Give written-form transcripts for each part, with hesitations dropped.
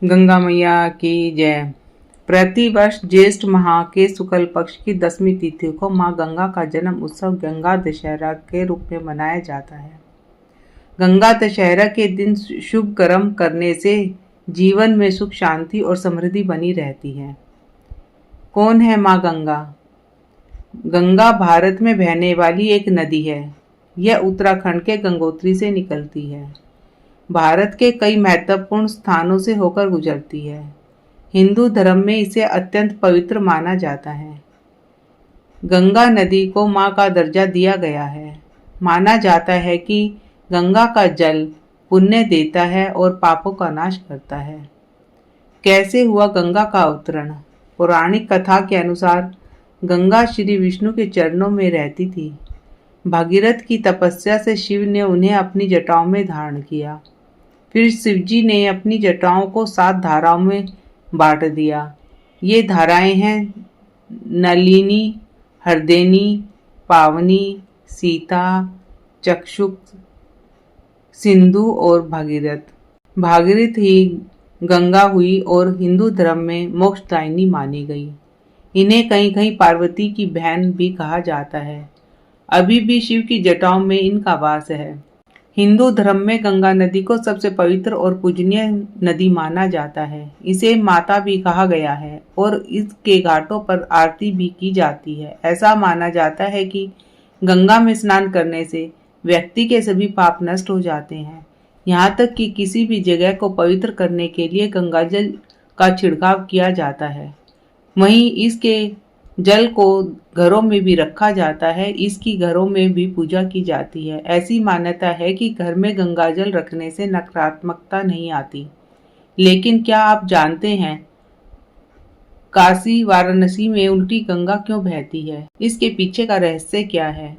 गंगा मैया की जय। प्रतिवर्ष ज्येष्ठ माह के शुक्ल पक्ष की 10वीं तिथि को मां गंगा का जन्म उत्सव गंगा दशहरा के रूप में मनाया जाता है। गंगा दशहरा के दिन शुभ कर्म करने से जीवन में सुख शांति और समृद्धि बनी रहती है। कौन है मां गंगा? गंगा भारत में बहने वाली एक नदी है। यह उत्तराखंड के गंगोत्री से निकलती है। भारत के कई महत्वपूर्ण स्थानों से होकर गुजरती है। हिंदू धर्म में इसे अत्यंत पवित्र माना जाता है। गंगा नदी को मां का दर्जा दिया गया है। माना जाता है कि गंगा का जल पुण्य देता है और पापों का नाश करता है। कैसे हुआ गंगा का अवतरण? पौराणिक कथा के अनुसार गंगा श्री विष्णु के चरणों में रहती थी। भागीरथ की तपस्या से शिव ने उन्हें अपनी जटाओं में धारण किया। फिर शिवजी ने अपनी जटाओं को 7 धाराओं में बांट दिया। ये धाराएं हैं नलिनी, हरदेनी, पावनी, सीता, चक्षुक, सिंधु और भागीरथ। भागीरथ ही गंगा हुई और हिंदू धर्म में मोक्षदायिनी मानी गई। इन्हें कहीं कहीं पार्वती की बहन भी कहा जाता है। अभी भी शिव की जटाओं में इनका वास है। हिंदू धर्म में गंगा नदी को सबसे पवित्र और पूजनीय नदी माना जाता है। इसे माता भी कहा गया है और इसके घाटों पर आरती भी की जाती है। ऐसा माना जाता है कि गंगा में स्नान करने से व्यक्ति के सभी पाप नष्ट हो जाते हैं। यहाँ तक कि किसी भी जगह को पवित्र करने के लिए गंगाजल का छिड़काव किया जाता है। वहीं इसके जल को घरों में भी रखा जाता है। इसकी घरों में भी पूजा की जाती है। ऐसी मान्यता है कि घर में गंगाजल रखने से नकारात्मकता नहीं आती। लेकिन क्या आप जानते हैं काशी वाराणसी में उल्टी गंगा क्यों बहती है? इसके पीछे का रहस्य क्या है?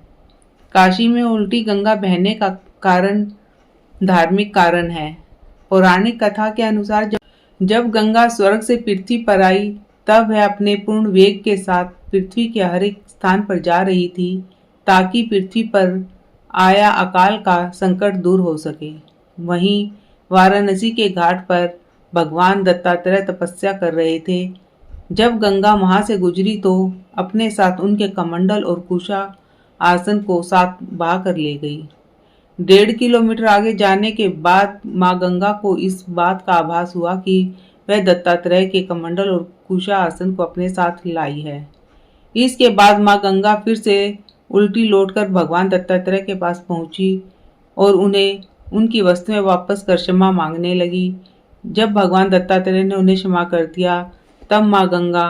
काशी में उल्टी गंगा बहने का कारण धार्मिक कारण है। पौराणिक कथा के अनुसार जब गंगा स्वर्ग से पृथ्वी पर आई तब वह अपने पूर्ण वेग के साथ पृथ्वी के हर एक स्थान पर जा रही थी ताकि पृथ्वी पर आया अकाल का संकट दूर हो सके। वहीं वाराणसी के घाट पर भगवान दत्तात्रेय तपस्या कर रहे थे। जब गंगा वहां से गुजरी तो अपने साथ उनके कमंडल और कुशा आसन को साथ बहा कर ले गई। 1.5 किलोमीटर आगे जाने के बाद मां गंगा को इस बात का आभास हुआ कि वह दत्तात्रेय के कमंडल और कुशा आसन को अपने साथ लाई है। इसके बाद मां गंगा फिर से उल्टी लौटकर भगवान दत्तात्रेय के पास पहुंची और उन्हें उनकी वस्तुएं वापस कर क्षमा मांगने लगी। जब भगवान दत्तात्रेय ने उन्हें क्षमा कर दिया तब मां गंगा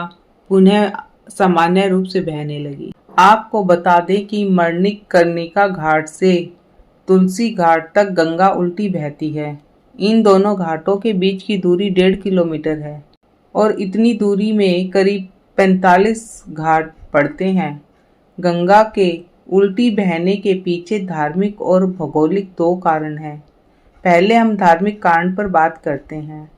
पुनः सामान्य रूप से बहने लगी। आपको बता दें कि मणिकर्णिका घाट से तुलसी घाट तक गंगा उल्टी बहती है। इन दोनों घाटों के बीच की दूरी 1.5 किलोमीटर है और इतनी दूरी में करीब 45 घाट पड़ते हैं। गंगा के उल्टी बहने के पीछे धार्मिक और भौगोलिक 2 कारण हैं। पहले हम धार्मिक कारण पर बात करते हैं।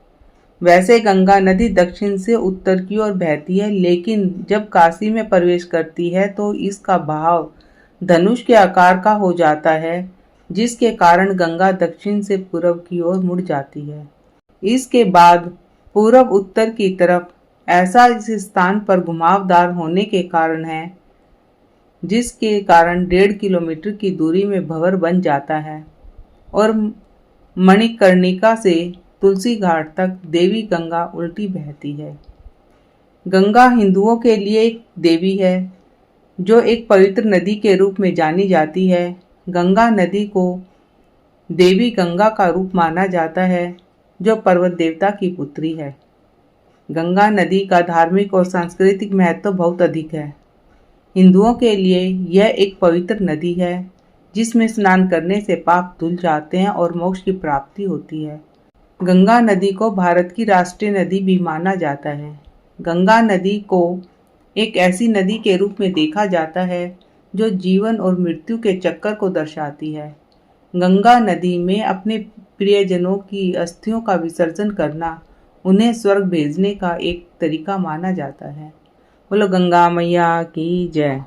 वैसे गंगा नदी दक्षिण से उत्तर की ओर बहती है, लेकिन जब काशी में प्रवेश करती है तो इसका बहाव धनुष के आकार का हो जाता है, जिसके कारण गंगा दक्षिण से पूर्व की ओर मुड़ जाती है। इसके बाद पूर्व उत्तर की तरफ ऐसा इस स्थान पर घुमावदार होने के कारण है, जिसके कारण 1.5 किलोमीटर की दूरी में भंवर बन जाता है और मणिकर्णिका से तुलसी घाट तक देवी गंगा उल्टी बहती है। गंगा हिंदुओं के लिए एक देवी है जो एक पवित्र नदी के रूप में जानी जाती है। गंगा नदी को देवी गंगा का रूप माना जाता है जो पर्वत देवता की पुत्री है। गंगा नदी का धार्मिक और सांस्कृतिक महत्व बहुत अधिक है। हिंदुओं के लिए यह एक पवित्र नदी है जिसमें स्नान करने से पाप धुल जाते हैं और मोक्ष की प्राप्ति होती है। गंगा नदी को भारत की राष्ट्रीय नदी भी माना जाता है। गंगा नदी को एक ऐसी नदी के रूप में देखा जाता है जो जीवन और मृत्यु के चक्कर को दर्शाती है। गंगा नदी में अपने प्रियजनों की अस्थियों का विसर्जन करना उन्हें स्वर्ग भेजने का एक तरीका माना जाता है। बोलो गंगा मैया की जय।